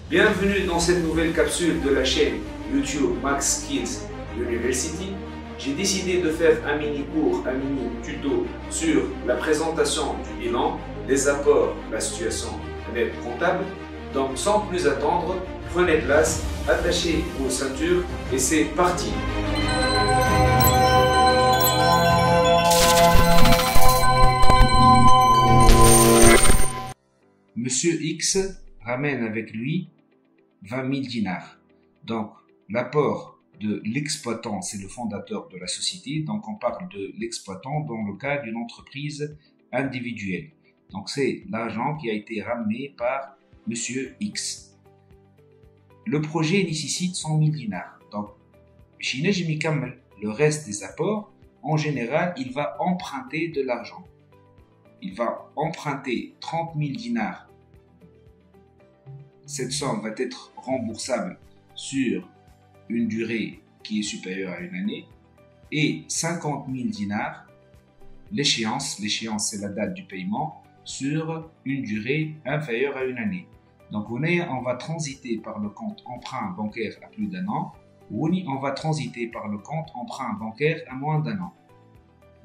Bienvenue dans cette nouvelle capsule de la chaîne YouTube Max Skills University. J'ai décidé de faire un mini cours, un mini tuto sur la présentation du bilan, les apports, la situation nette comptable. Donc sans plus attendre, prenez place, attachez vos ceintures et c'est parti. Monsieur X ramène avec lui 20 000 dinars. Donc, l'apport de l'exploitant, c'est le fondateur de la société. Donc, on parle de l'exploitant dans le cas d'une entreprise individuelle. Donc, c'est l'argent qui a été ramené par Monsieur X. Le projet nécessite 100 000 dinars. Donc, chez Nejmi Kamel, le reste des apports, en général, il va emprunter de l'argent. Il va emprunter 30 000 dinars. Cette somme va être remboursable sur une durée qui est supérieure à une année. Et 50 000 dinars, l'échéance c'est la date du paiement, sur une durée inférieure à une année. Donc on va transiter par le compte emprunt bancaire à plus d'un an, ou on va transiter par le compte emprunt bancaire à moins d'un an.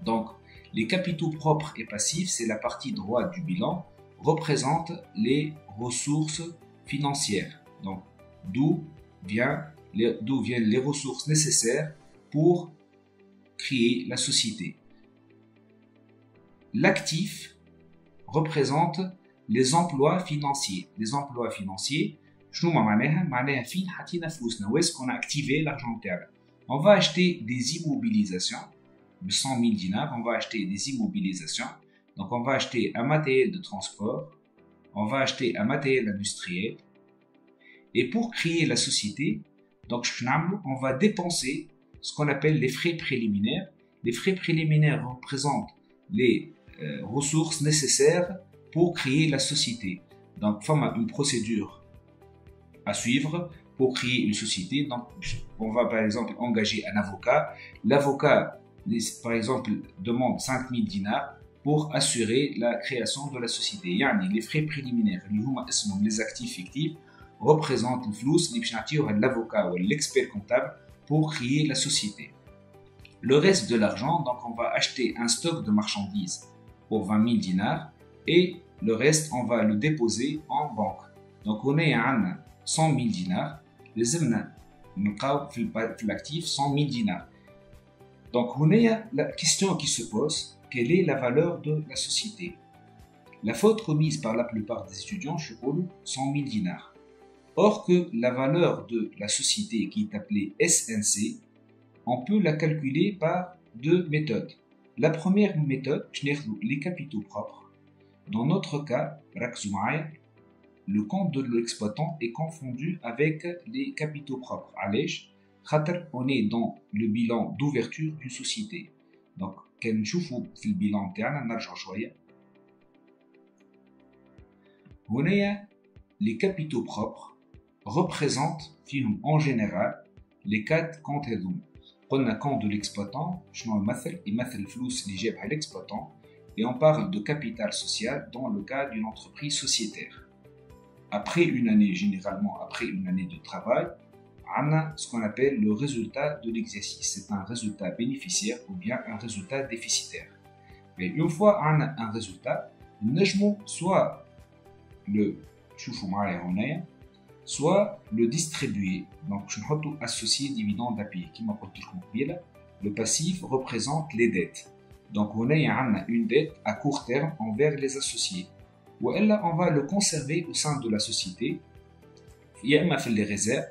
Donc les capitaux propres et passifs, c'est la partie droite du bilan, représentent les ressources financières. Donc, d'où viennent les ressources nécessaires pour créer la société. L'actif représente les emplois financiers. Les emplois financiers, où est-ce qu'on a activé l'argent terre? On va acheter des immobilisations de 100 000 dinars, on va acheter des immobilisations. Donc, on va acheter un matériel de transport, on va acheter un matériel industriel. Et pour créer la société, donc, on va dépenser ce qu'on appelle les frais préliminaires. Les frais préliminaires représentent les ressources nécessaires pour créer la société. Donc, il y a une procédure à suivre pour créer une société. Donc, on va par exemple engager un avocat. L'avocat, par exemple, demande 5 000 dinars pour assurer la création de la société. Les frais préliminaires, les actifs fictifs, représentent le flou l'avocat ou l'expert comptable pour créer la société. Le reste de l'argent, donc on va acheter un stock de marchandises pour 20 000 dinars et le reste, on va le déposer en banque. Donc on est à 100 000 dinars, les l'actif 100 000 dinars. Donc on est à la question qui se pose, quelle est la valeur de la société? La faute remise par la plupart des étudiants, je roule 100 000 dinars. Or que la valeur de la société qui est appelée SNC, on peut la calculer par deux méthodes. La première méthode, les capitaux propres. Dans notre cas, le compte de l'exploitant est confondu avec les capitaux propres. On est dans le bilan d'ouverture d'une société. Donc, كنشوفوا في البيلان تاعنا نرجعوا شويه. هنايا les capitaux propres représentent en général les quatre comptes هذوما. قلنا compte de l'exploitant شنو يمثل الفلوس اللي جابها l'exploitant et on parle de capital social dans le cas d'une entreprise sociétaire. Après une année, généralement après une année de travail, on a ce qu'on appelle le résultat de l'exercice. C'est un résultat bénéficiaire ou bien un résultat déficitaire. Mais une fois on a un résultat, nous soit le soit le distribuer. Donc, je vais associer dividende d'appui. Le passif représente les dettes. Donc, on a une dette à court terme envers les associés. Ou là, on va le conserver au sein de la société. Il y a les réserves.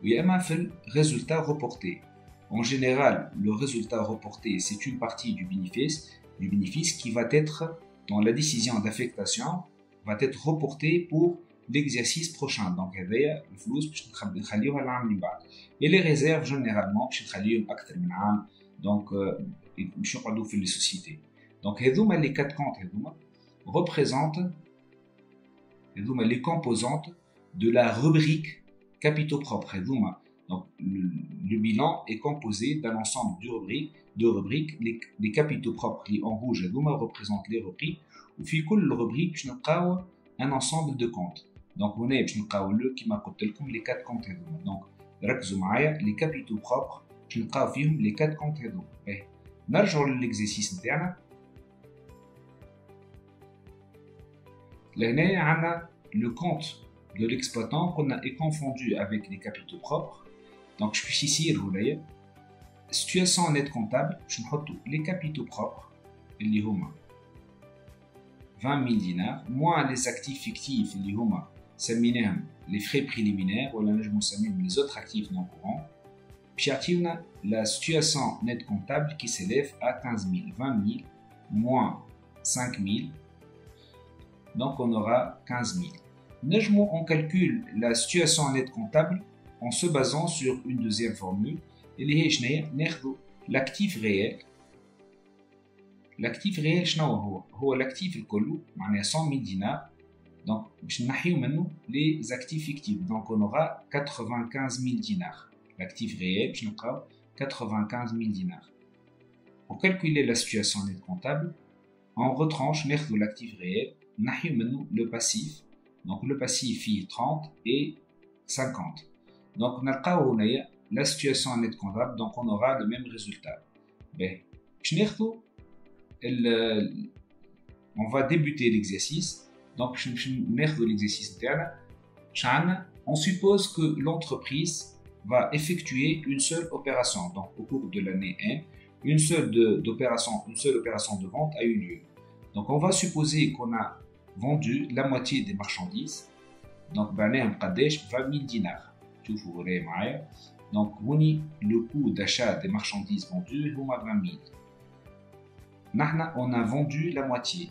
Il y a le résultat reporté. En général, le résultat reporté, c'est une partie du bénéfice qui va être, dans la décision d'affectation, va être reporté pour l'exercice prochain. Donc, le flou, et les réserves, généralement, donc, les sociétés. Donc, les quatre comptes représentent les composantes de la rubrique capitaux propres. Donc, le bilan est composé d'un ensemble de rubriques. Les capitaux propres en rouge représentent les rubriques. Ou chaque rubrique, un ensemble de comptes. Donc هنا باش نلقاو لو كيما قلت لكم لي 4 كونت هذوما. دونك ركزوا معايا لي كابيتو بروبر باش نلقاو فيهم لي 4 كونت هذوما. باهي نرجعوا للإكزيرسيس نتاعنا. لهنا عندنا le compte de l'exploitant qu'on a est confondu avec les capitaux propres. Donc je suis ici الولاية situation nette comptable باش نحطوا les capitaux propres اللي هما 20 000 dinars moins les actifs fictifs اللي هما سميناهم les frais préliminaires ولا نجمو نسميهم les autres actifs non courants. باش يعطيونا la situation nette comptable qui s'élève à 15 000. 20 000 moins 5 000. Donc on aura 15 000. Nejmo, on calcule la situation nette comptable en se basant sur une deuxième formule. L'actif réel. L'actif réel, c'est l'actif الكل معناها 100 000 dinars. Donc, باش نحيو منه les actifs fictifs. Donc on aura 95 000 dinars. L'actif réel, باش نلقاو 95 000 dinars. Pour calculer la situation nette comptable, on retranche l'actif réel. نحيو منه le passif. Donc le passif est 30 et 50. Donc نلقاو هنايا la situation nette comptable. Donc on aura le même résultat. باهي باش ناخذو on va débuter l'exercice. Donc باش ناخذو l'exercice نتاعنا. باش عندنا on suppose que l'entreprise va effectuer une seule opération. Donc au cours de l'année 1, une seule opération de vente a eu lieu. Donc on va supposer qu'on a vendu la moitié des marchandises. Donc, بعناهم قداش 20 000 dinars. شوفوا ورايا معايا. Donc, هوني le coût d'achat des marchandises vendues هما 20 000. نحنا on a vendu la moitié.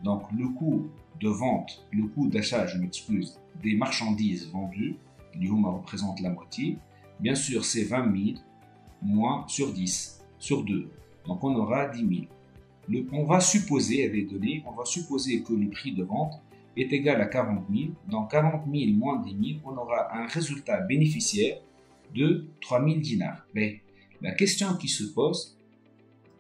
Donc, le coût de vente, le coût d'achat, je m'excuse, des marchandises vendues, اللي هما représente la moitié. Bien sûr, c'est 20 000 moins sur 10, sur 2. Donc, on aura 10 000. On va supposer, à des données, on va supposer que le prix de vente est égal à 40 000. Donc 40 000 moins 10 000, on aura un résultat bénéficiaire de 3 000 dinars. Mais la question qui se pose,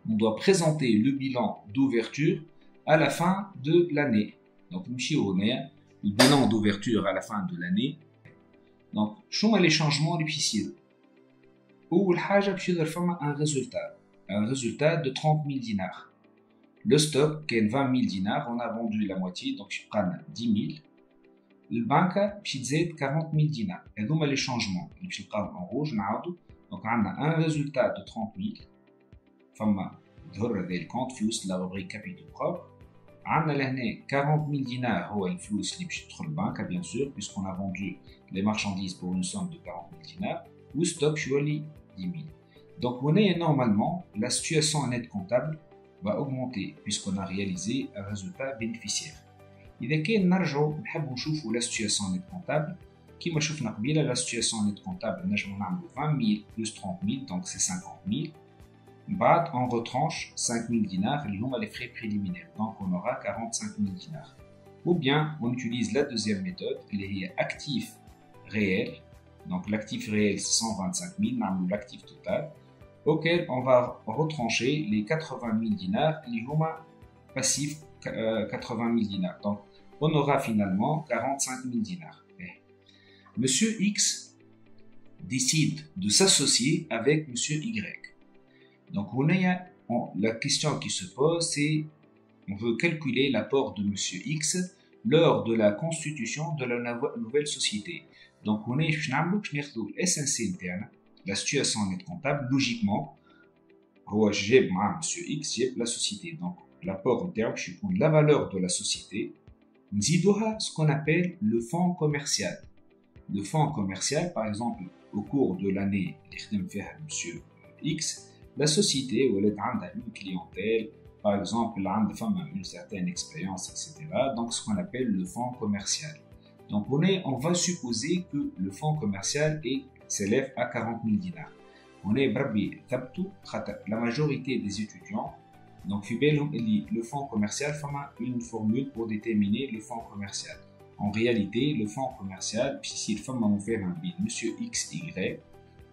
on doit présenter le bilan d'ouverture à la fin de l'année. Donc le bilan d'ouverture à la fin de l'année. Donc, quels sont les changements difficiles? Ou un résultat de 30 000 dinars. Le stock qui est 20 000 dinars, on a vendu la moitié, donc je prends 10 000. Le banque, c'est 40 000 dinars. Et donc les changements, je prends en rouge, donc on a un résultat de 30 000. Enfin, le compte fuse la rubrique capitaux propres. On a là 40 000 dinars, c'est le flux qui est dans la banque, bien sûr, puisqu'on a vendu les marchandises pour une somme de 40 000 dinars. Ou stock, je suis 10 000. Donc on est normalement la situation nette comptable va augmenter puisqu'on a réalisé un résultat bénéficiaire. إذا كان نرجعوا نحبوا نشوفوا la situation nette comptable كيما شفنا قبيلة la situation nette comptable نجموا نعملوا 20 000 plus 30 000 donc c'est 50 000. بعد on retranche 5 000 dinars اللي هما les frais préliminaires donc on aura 45 000 dinars. Ou bien on utilise la deuxième méthode qui est actif réel. Donc l'actif réel c'est 125 000 نعملوا l'actif total auquel on va retrancher les 80 000 dinars, les huma passifs 80 000 dinars. Donc, on aura finalement 45 000 dinars. Monsieur X décide de s'associer avec Monsieur Y. Donc, la question qui se pose, c'est on veut calculer l'apport de Monsieur X lors de la constitution de la nouvelle société. Donc, on a SNC interne. La situation nette comptable, logiquement, j'ai Monsieur X, j'ai la société. Donc, l'apport interne, je prends la valeur de la société. Nous ce qu'on appelle le fonds commercial. Le fonds commercial, par exemple, au cours de l'année, Monsieur X, la société, elle a une clientèle, par exemple, elle a une certaine expérience, etc. Donc, ce qu'on appelle le fonds commercial. Donc, on va supposer que le fonds commercial s'élève à 40 000 dinars. On est la majorité des étudiants, donc le fonds commercial fait une formule pour déterminer le fonds commercial. En réalité, le fonds commercial, si le fonds va faire un bid, Monsieur XY,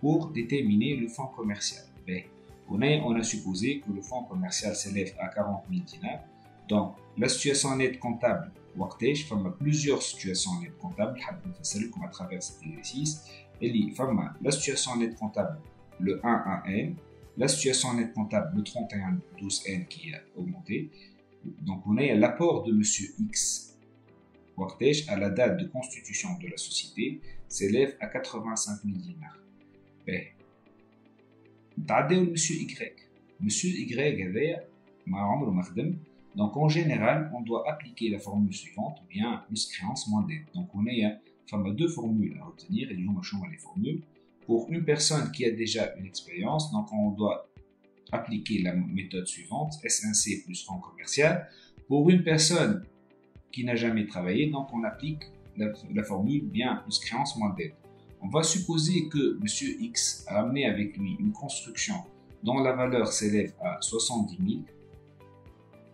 pour déterminer le fonds commercial. On a supposé que le fonds commercial s'élève à 40 000 dinars. Donc, la situation nette comptable, وقتاش فما plusieurs situations nettes comptables, حاب نفسرلكم à travers cet exercice. اللي فما la situation nette comptable, le 1-1N, la situation nette comptable, le 31-12N qui a augmenté. Donc, on a l'apport de Monsieur X, وقتاش à la date de constitution de la société, s'élève à 85 000 dinars. نتعداو Monsieur Y. Monsieur Y هذايا ما عمره ما خدم. Donc en général, on doit appliquer la formule suivante, ou bien plus créance moins dette. Donc on a deux formules à retenir, et nous allons les formules. Pour une personne qui a déjà une expérience, donc on doit appliquer la méthode suivante, SNC plus fonds commercial. Pour une personne qui n'a jamais travaillé, donc on applique la formule bien plus créance moins dette. On va supposer que Monsieur X a amené avec lui une construction dont la valeur s'élève à 70 000.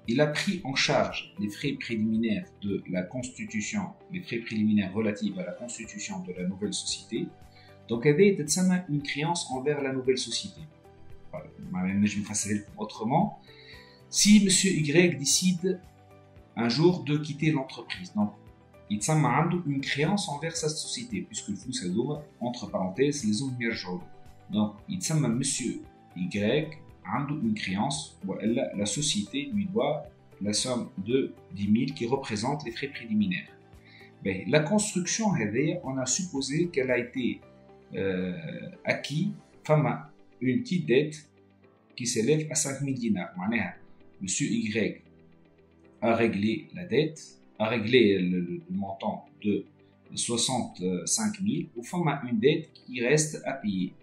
Il a pris en charge les frais préliminaires de la constitution, les frais préliminaires relatifs à la constitution de la nouvelle société. Donc, il y a une créance envers la nouvelle société. Je vais faire autrement. Si M. Y décide un jour de quitter l'entreprise, donc il y a une créance envers sa société, puisque le flou s'adoube, entre parenthèses, les hommes mergent. Donc, il y a M. Y une créance, la société lui doit la somme de 10 000 qui représente les frais préliminaires. La construction, on a supposé qu'elle a été acquise une petite dette qui s'élève à 5 000 dinars. Monsieur Y a réglé la dette, a réglé le montant de 65 000 ou une dette qui reste à payer.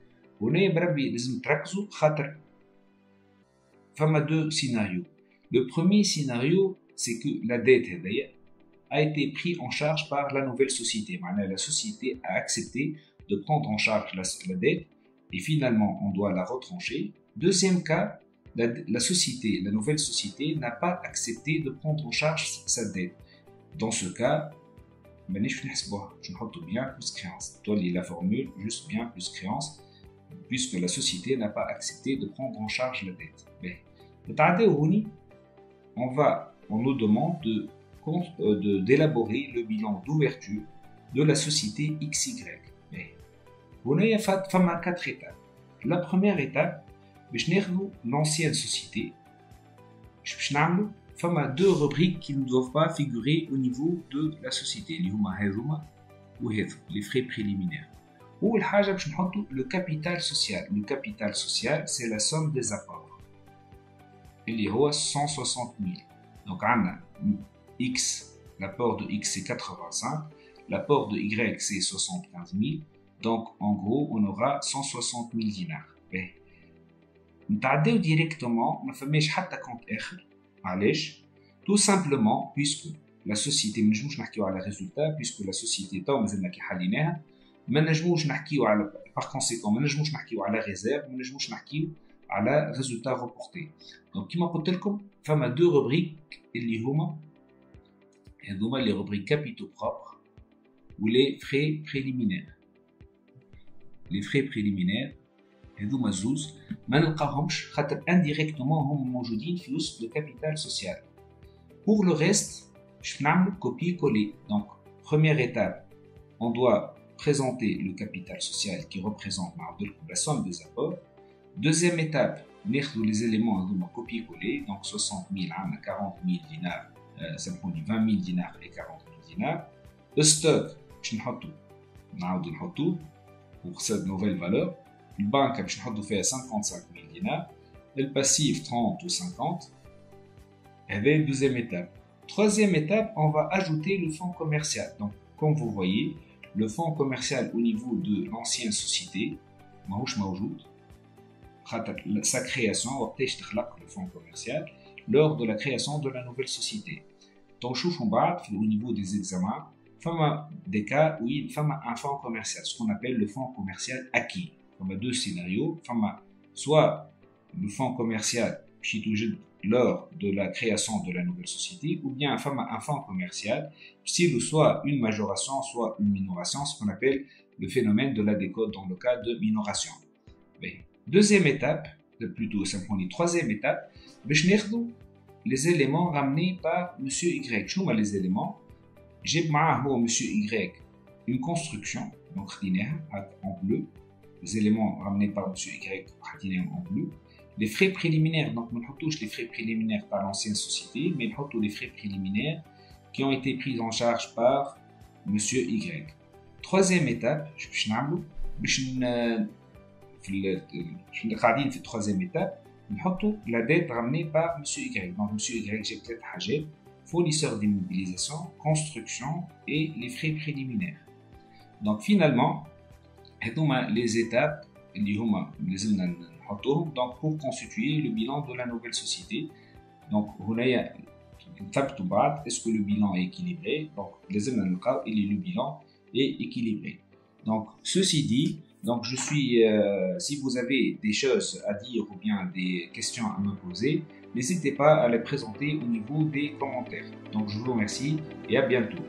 On a deux scénarios. Le premier scénario, c'est que la dette a été prise en charge par la nouvelle société. La société a accepté de prendre en charge la dette et finalement on doit la retrancher. Deuxième cas, la nouvelle société n'a pas accepté de prendre en charge sa dette. Dans ce cas, je vais bien plus créance. La formule juste bien plus créance, puisque la société n'a pas accepté de prendre en charge la dette. On nous demande d'élaborer le bilan d'ouverture de la société XY. Il y a 4 étapes. La première étape, l'ancienne société. Il y a 2 rubriques qui ne doivent pas figurer au niveau de la société. Les frais préliminaires. Le capital social. Le capital social, c'est la somme des apports. Il y a 160 000. Donc, on a X, l'apport de X c'est 85, l'apport de Y c'est 75 000. Donc, en gros, on aura 160 000 dinars. نتعداو directement, ما فماش حتى compte آخر. علاش؟ Tout simplement, puisque la société, ما نجموش نحكيو على résultat, puisque la société تو مازلنا كي حليناها، ما نجموش نحكيو على par conséquent ما نجموش نحكيو على réserve, ما نجموش نحكيو على résultat reporté. Donc, كما قلت لكم فما 2 rubriques اللي هما les rubriques capitaux propres ou les frais préliminaires. Les frais préliminaires هذوما زوز ما نلقاهمش خاطر indirectement هم موجودين في وسط le capital social. Pour le reste, je vais faire copier-coller. Donc, première étape, on doit présenter le capital social qui représente la somme des apports. Deuxième étape, on les éléments à copier-coller. Donc, 60 000, 40 000 dinars, ça prend 20 000 dinars et 40 000 dinars. Le stock, je vais le pour cette nouvelle valeur. Le banque, je vais faire 55 000 dinars. Le passif, 30 ou 50. Avec deuxième étape. Troisième étape, on va ajouter le fonds commercial. Donc, comme vous voyez, le fonds commercial au niveau de l'ancienne société, sa création, le fonds commercial, lors de la création de la nouvelle société. Donc, au niveau des examens, il y a des cas où il y a un fonds commercial, ce qu'on appelle le fonds commercial acquis. Il y a 2 scénarios. Soit le fonds commercial lors de la création de la nouvelle société, ou bien un fonds commercial, soit une majoration, soit une minoration, ce qu'on appelle le phénomène de la décote dans le cas de minoration. Deuxième étape, plutôt simplement troisième étape, les éléments ramenés par Monsieur Y. شنو les éléments جيب معاه هو Monsieur Y une construction donc خديناها en bleu les éléments ramenés par Monsieur Y خديناهم en bleu les frais préliminaires donc ما نحطوش les frais préliminaires par l'ancienne société mais نحطو les frais préliminaires qui ont été pris en charge par Monsieur Y. Troisième étape باش نعملو باش في قاعدين في التروازيام ايتاب نحطوا la dette ramenée par Monsieur Y. Donc Monsieur Y j'ai peut-être حاجات fournisseur d'immobilisation, construction et les frais préliminaires. Donc finalement هذوما les étapes اللي هما لازمنا نحطوهم donc pour constituer le bilan de la nouvelle société. Donc هنايا نثبتوا بعض est-ce que le bilan est équilibré. Donc لازمنا نلقاو اللي le bilan est équilibré. Donc ceci dit, donc je suis si vous avez des choses à dire ou bien des questions à me poser, n'hésitez pas à les présenter au niveau des commentaires. Donc je vous remercie et à bientôt.